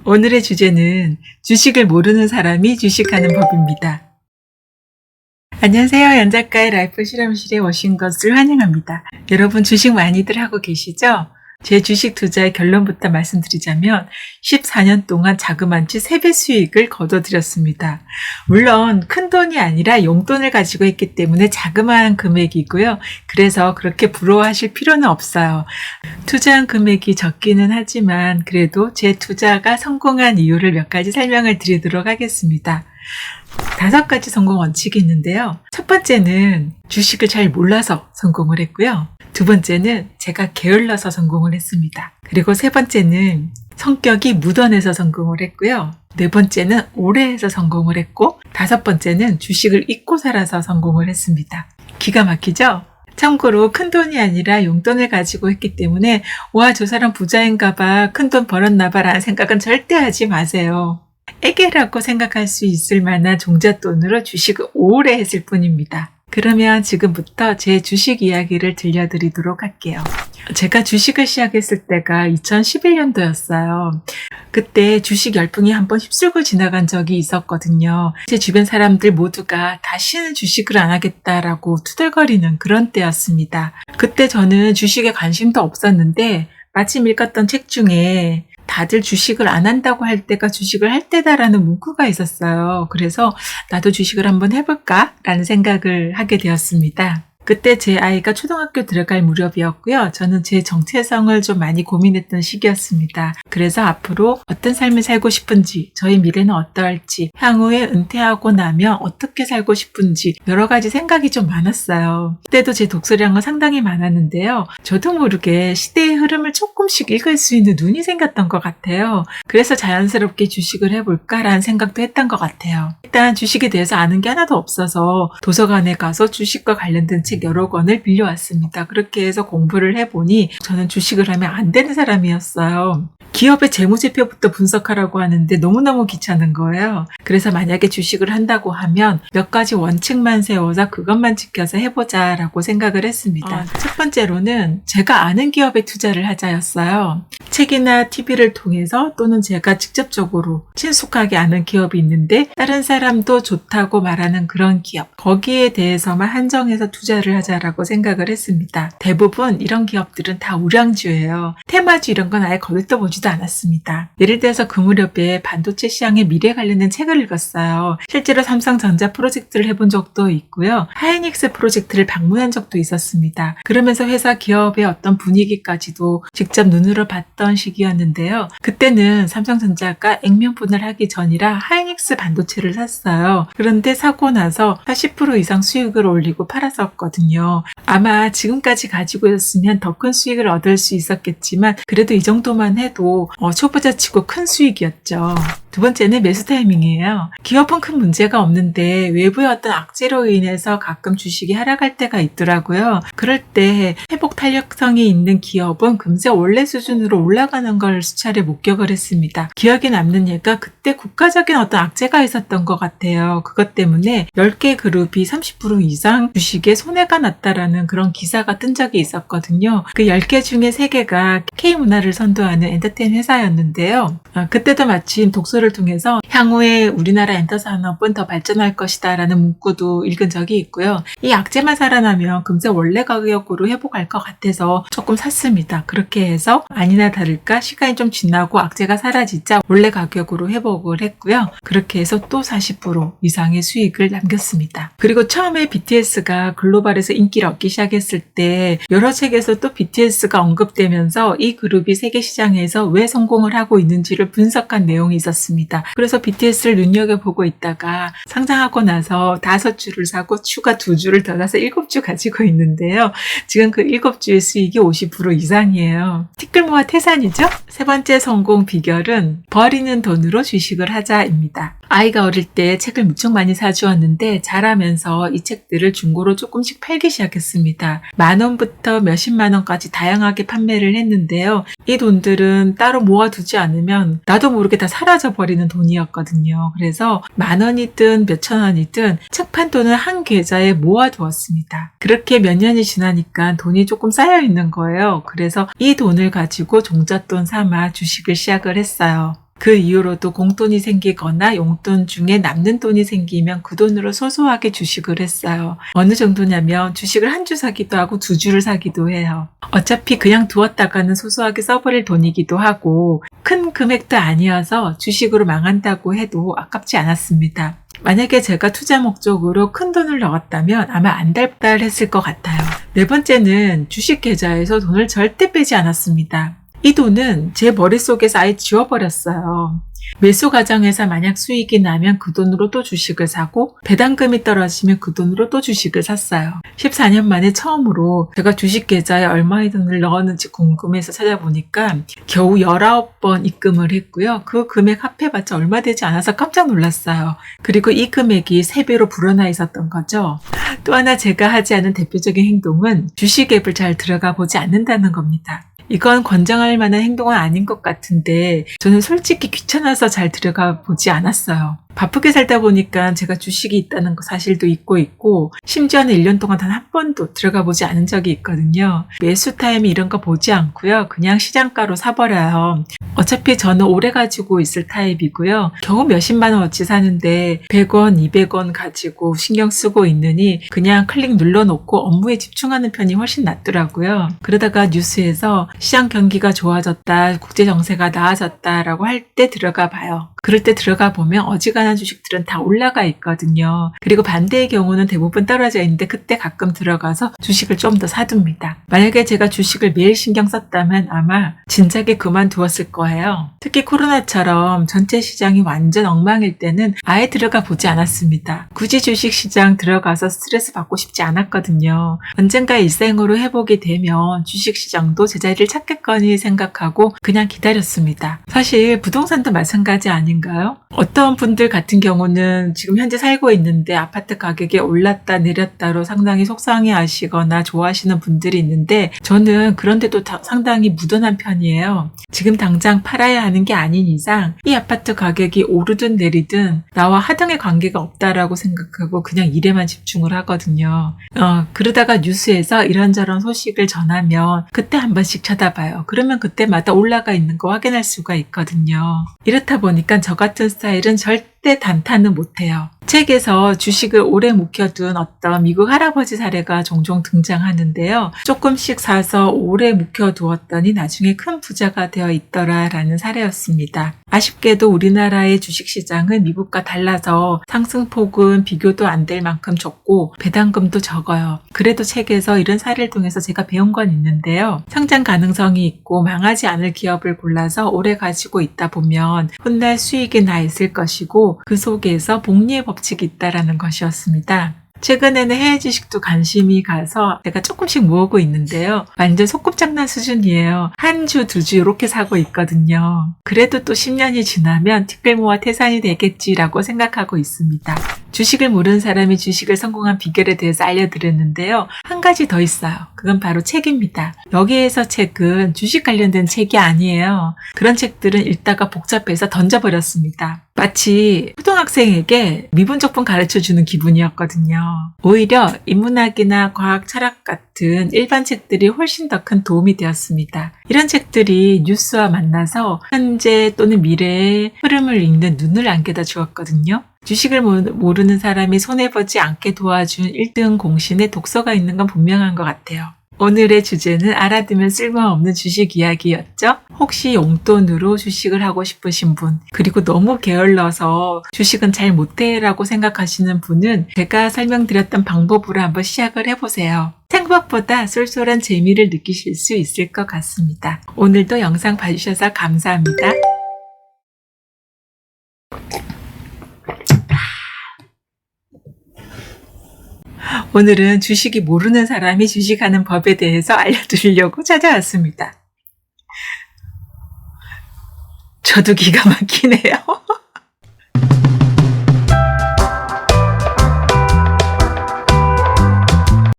오늘의 주제는 주식을 모르는 사람이 주식하는 법입니다. 안녕하세요. 연작가의 라이프 실험실에 오신 것을 환영합니다. 여러분 주식 많이들 하고 계시죠? 제 주식 투자의 결론부터 말씀드리자면 14년 동안 자그마치 3배 수익을 거둬들였습니다. 물론 큰돈이 아니라 용돈을 가지고 있기 때문에 자그마한 금액이고요. 그래서 그렇게 부러워하실 필요는 없어요. 투자한 금액이 적기는 하지만 그래도 제 투자가 성공한 이유를 몇 가지 설명을 드리도록 하겠습니다. 5가지 성공 원칙이 있는데요. 첫 번째는 주식을 잘 몰라서 성공을 했고요. 두 번째는 제가 게을러서 성공을 했습니다. 그리고 세 번째는 성격이 묻어내서 성공을 했고요. 네 번째는 오래 해서 성공을 했고, 5번째는 주식을 잊고 살아서 성공을 했습니다. 기가 막히죠? 참고로 큰돈이 아니라 용돈을 가지고 했기 때문에 와, 저 사람 부자인가 봐, 큰돈 벌었나 봐 라는 생각은 절대 하지 마세요. 애게라고 생각할 수 있을 만한 종잣돈으로 주식을 오래 했을 뿐입니다. 그러면 지금부터 제 주식 이야기를 들려드리도록 할게요. 제가 주식을 시작했을 때가 2011년도였어요. 그때 주식 열풍이 한번 휩쓸고 지나간 적이 있었거든요. 제 주변 사람들 모두가 다시는 주식을 안 하겠다라고 투덜거리는 그런 때였습니다. 그때 저는 주식에 관심도 없었는데 마침 읽었던 책 중에 다들 주식을 안 한다고 할 때가 주식을 할 때다라는 문구가 있었어요. 그래서 나도 주식을 한번 해볼까? 라는 생각을 하게 되었습니다. 그때 제 아이가 초등학교 들어갈 무렵이었고요. 저는 제 정체성을 좀 많이 고민했던 시기였습니다. 그래서 앞으로 어떤 삶을 살고 싶은지, 저희 미래는 어떠할지, 향후에 은퇴하고 나면 어떻게 살고 싶은지 여러 가지 생각이 좀 많았어요. 그때도 제 독서량은 상당히 많았는데요. 저도 모르게 시대의 흐름을 조금씩 읽을 수 있는 눈이 생겼던 것 같아요. 그래서 자연스럽게 주식을 해볼까라는 생각도 했던 것 같아요. 일단 주식에 대해서 아는 게 하나도 없어서 도서관에 가서 주식과 관련된 책 여러 권을 빌려왔습니다. 그렇게 해서 공부를 해보니 저는 주식을 하면 안 되는 사람이었어요. 기업의 재무제표부터 분석하라고 하는데 너무너무 귀찮은 거예요. 그래서 만약에 주식을 한다고 하면 몇 가지 원칙만 세워서 그것만 지켜서 해보자라고 생각을 했습니다. 첫 번째로는 제가 아는 기업에 투자를 하자였어요. 책이나 TV를 통해서 또는 제가 직접적으로 친숙하게 아는 기업이 있는데 다른 사람도 좋다고 말하는 그런 기업, 거기에 대해서만 한정해서 투자를 하자라고 생각을 했습니다. 대부분 이런 기업들은 다 우량주예요. 테마주 이런 건 아예 거들떠 보지도 않았습니다. 예를 들어서 그 무렵에 반도체 시장의 미래 관련된 책을 읽었어요. 실제로 삼성전자 프로젝트를 해본 적도 있고요. 하이닉스 프로젝트를 방문한 적도 있었습니다. 그러면서 회사 기업의 어떤 분위기까지도 직접 눈으로 봤던 시기였는데요. 그때는 삼성전자가 액면분할 하기 전이라 하이닉스 반도체를 샀어요. 그런데 사고 나서 40% 이상 수익을 올리고 팔았었거든요. 아마 지금까지 가지고 있었으면 더 큰 수익을 얻을 수 있었겠지만 그래도 이 정도만 해도 초보자치고 큰 수익이었죠. 두 번째는 매수 타이밍이에요. 기업은 큰 문제가 없는데 외부의 어떤 악재로 인해서 가끔 주식이 하락할 때가 있더라고요. 그럴 때 회복 탄력성이 있는 기업은 금세 원래 수준으로 올라가는 걸 수차례 목격을 했습니다. 기억에 남는 예가 그때 국가적인 어떤 악재가 있었던 것 같아요. 그것 때문에 10개 그룹이 30% 이상 주식에 손해가 났다라는 그런 기사가 뜬 적이 있었거든요. 그 10개 중에 3개가 K문화를 선도하는 엔터테인 회사였는데요. 그때도 마침 독서를 통해서 향후에 우리나라 엔터 산업은 더 발전할 것이다 라는 문구도 읽은 적이 있고요. 이 악재만 살아나면 금세 원래 가격으로 회복할 것 같아서 조금 샀습니다. 그렇게 해서 아니나 다를까 시간이 좀 지나고 악재가 사라지자 원래 가격으로 회복을 했고요. 그렇게 해서 또 40% 이상의 수익을 남겼습니다. 그리고 처음에 BTS가 글로벌에서 인기를 얻기 시작했을 때 여러 책에서 또 BTS가 언급되면서 이 그룹이 세계 시장에서 왜 성공을 하고 있는지를 분석한 내용이 있었습니다. 그래서 BTS를 눈여겨보고 있다가 상장하고 나서 5주를 사고 추가 2주를 더 사서 7주 가지고 있는데요. 지금 그 7주의 수익이 50% 이상이에요. 티끌모아 태산이죠? 세 번째 성공 비결은 버리는 돈으로 주식을 하자입니다. 아이가 어릴 때 책을 무척 많이 사주었는데 자라면서 이 책들을 중고로 조금씩 팔기 시작했습니다. 10,000원부터 몇십만 원까지 다양하게 판매를 했는데요. 이 돈들은 따로 모아두지 않으면 나도 모르게 다 사라져버리는 돈이었거든요. 그래서 10,000원이든 몇천 원이든 책 판 돈을 한 계좌에 모아두었습니다. 그렇게 몇 년이 지나니까 돈이 조금 쌓여있는 거예요. 그래서 이 돈을 가지고 종잣돈 삼아 주식을 시작을 했어요. 그 이후로도 공돈이 생기거나 용돈 중에 남는 돈이 생기면 그 돈으로 소소하게 주식을 했어요. 어느 정도냐면 주식을 한 주 사기도 하고 두 주를 사기도 해요. 어차피 그냥 두었다가는 소소하게 써버릴 돈이기도 하고 큰 금액도 아니어서 주식으로 망한다고 해도 아깝지 않았습니다. 만약에 제가 투자 목적으로 큰 돈을 넣었다면 아마 안달달했을 것 같아요. 네 번째는 주식 계좌에서 돈을 절대 빼지 않았습니다. 이 돈은 제 머릿속에서 아예 지워버렸어요. 매수 과정에서 만약 수익이 나면 그 돈으로 또 주식을 사고 배당금이 떨어지면 그 돈으로 또 주식을 샀어요. 14년 만에 처음으로 제가 주식 계좌에 얼마의 돈을 넣었는지 궁금해서 찾아보니까 겨우 19번 입금을 했고요. 그 금액 합해봤자 얼마 되지 않아서 깜짝 놀랐어요. 그리고 이 금액이 3배로 불어나 있었던 거죠. 또 하나 제가 하지 않은 대표적인 행동은 주식 앱을 잘 들어가 보지 않는다는 겁니다. 이건 권장할 만한 행동은 아닌 것 같은데 저는 솔직히 귀찮아서 잘 들어가 보지 않았어요. 바쁘게 살다 보니까 제가 주식이 있다는 사실도 잊고 있고 심지어는 1년 동안 단 한 번도 들어가 보지 않은 적이 있거든요. 매수 타임 이런 거 보지 않고요. 그냥 시장가로 사버려요. 어차피 저는 오래 가지고 있을 타입이고요. 겨우 몇십만 원어치 사는데 100원, 200원 가지고 신경 쓰고 있느니 그냥 클릭 눌러놓고 업무에 집중하는 편이 훨씬 낫더라고요. 그러다가 뉴스에서 시장 경기가 좋아졌다, 국제 정세가 나아졌다라고 할 때 들어가 봐요. 그럴 때 들어가 보면 어지간한 주식들은 다 올라가 있거든요. 그리고 반대의 경우는 대부분 떨어져 있는데 그때 가끔 들어가서 주식을 좀 더 사둡니다. 만약에 제가 주식을 매일 신경 썼다면 아마 진작에 그만두었을 거예요. 특히 코로나처럼 전체 시장이 완전 엉망일 때는 아예 들어가 보지 않았습니다. 굳이 주식 시장 들어가서 스트레스 받고 싶지 않았거든요. 언젠가 일생으로 회복이 되면 주식 시장도 제자리를 찾겠거니 생각하고 그냥 기다렸습니다. 사실 부동산도 마찬가지 아닌가요? 어떤 분들 같은 경우는 지금 현재 살고 있는데 아파트 가격이 올랐다 내렸다로 상당히 속상해 하시거나 좋아하시는 분들이 있는데 저는 그런데도 상당히 무던한 편이에요. 지금 당장 팔아야 하는 게 아닌 이상 이 아파트 가격이 오르든 내리든 나와 하등의 관계가 없다라고 생각하고 그냥 일에만 집중을 하거든요. 그러다가 뉴스에서 이런저런 소식을 전하면 그때 한 번씩 쳐다봐요. 그러면 그때마다 올라가 있는 거 확인할 수가 있거든요. 이렇다 보니까 저 같은 스타일은 절대 단타는 못해요. 책에서 주식을 오래 묵혀둔 어떤 미국 할아버지 사례가 종종 등장하는데요. 조금씩 사서 오래 묵혀두었더니 나중에 큰 부자가 되어 있더라라는 사례였습니다. 아쉽게도 우리나라의 주식시장은 미국과 달라서 상승폭은 비교도 안 될 만큼 적고 배당금도 적어요. 그래도 책에서 이런 사례를 통해서 제가 배운 건 있는데요. 성장 가능성이 있고 망하지 않을 기업을 골라서 오래 가지고 있다 보면 훗날 수익이 나 있을 것이고 그 속에서 복리의 법칙이 있다라는 것이었습니다. 최근에는 해외 주식도 관심이 가서 제가 조금씩 모으고 있는데요. 완전 소꿉장난 수준이에요. 한 주, 두 주 이렇게 사고 있거든요. 그래도 또 10년이 지나면 티끌 모아 태산이 되겠지라고 생각하고 있습니다. 주식을 모르는 사람이 주식을 성공한 비결에 대해서 알려드렸는데요. 한 가지 더 있어요. 그건 바로 책입니다. 여기에서 책은 주식 관련된 책이 아니에요. 그런 책들은 읽다가 복잡해서 던져버렸습니다. 마치 초등학생에게 미분적분 가르쳐주는 기분이었거든요. 오히려 인문학이나 과학, 철학 같은 일반 책들이 훨씬 더 큰 도움이 되었습니다. 이런 책들이 뉴스와 만나서 현재 또는 미래의 흐름을 읽는 눈을 안겨다 주었거든요. 주식을 모르는 사람이 손해보지 않게 도와준 1등 공신에 독서가 있는 건 분명한 것 같아요. 오늘의 주제는 알아두면 쓸모없는 주식 이야기였죠. 혹시 용돈으로 주식을 하고 싶으신 분, 그리고 너무 게을러서 주식은 잘 못해라고 생각하시는 분은 제가 설명드렸던 방법으로 한번 시작을 해보세요. 생각보다 쏠쏠한 재미를 느끼실 수 있을 것 같습니다. 오늘도 영상 봐주셔서 감사합니다. 오늘은 주식이 모르는 사람이 주식하는 법에 대해서 알려드리려고 찾아왔습니다. 저도 기가 막히네요.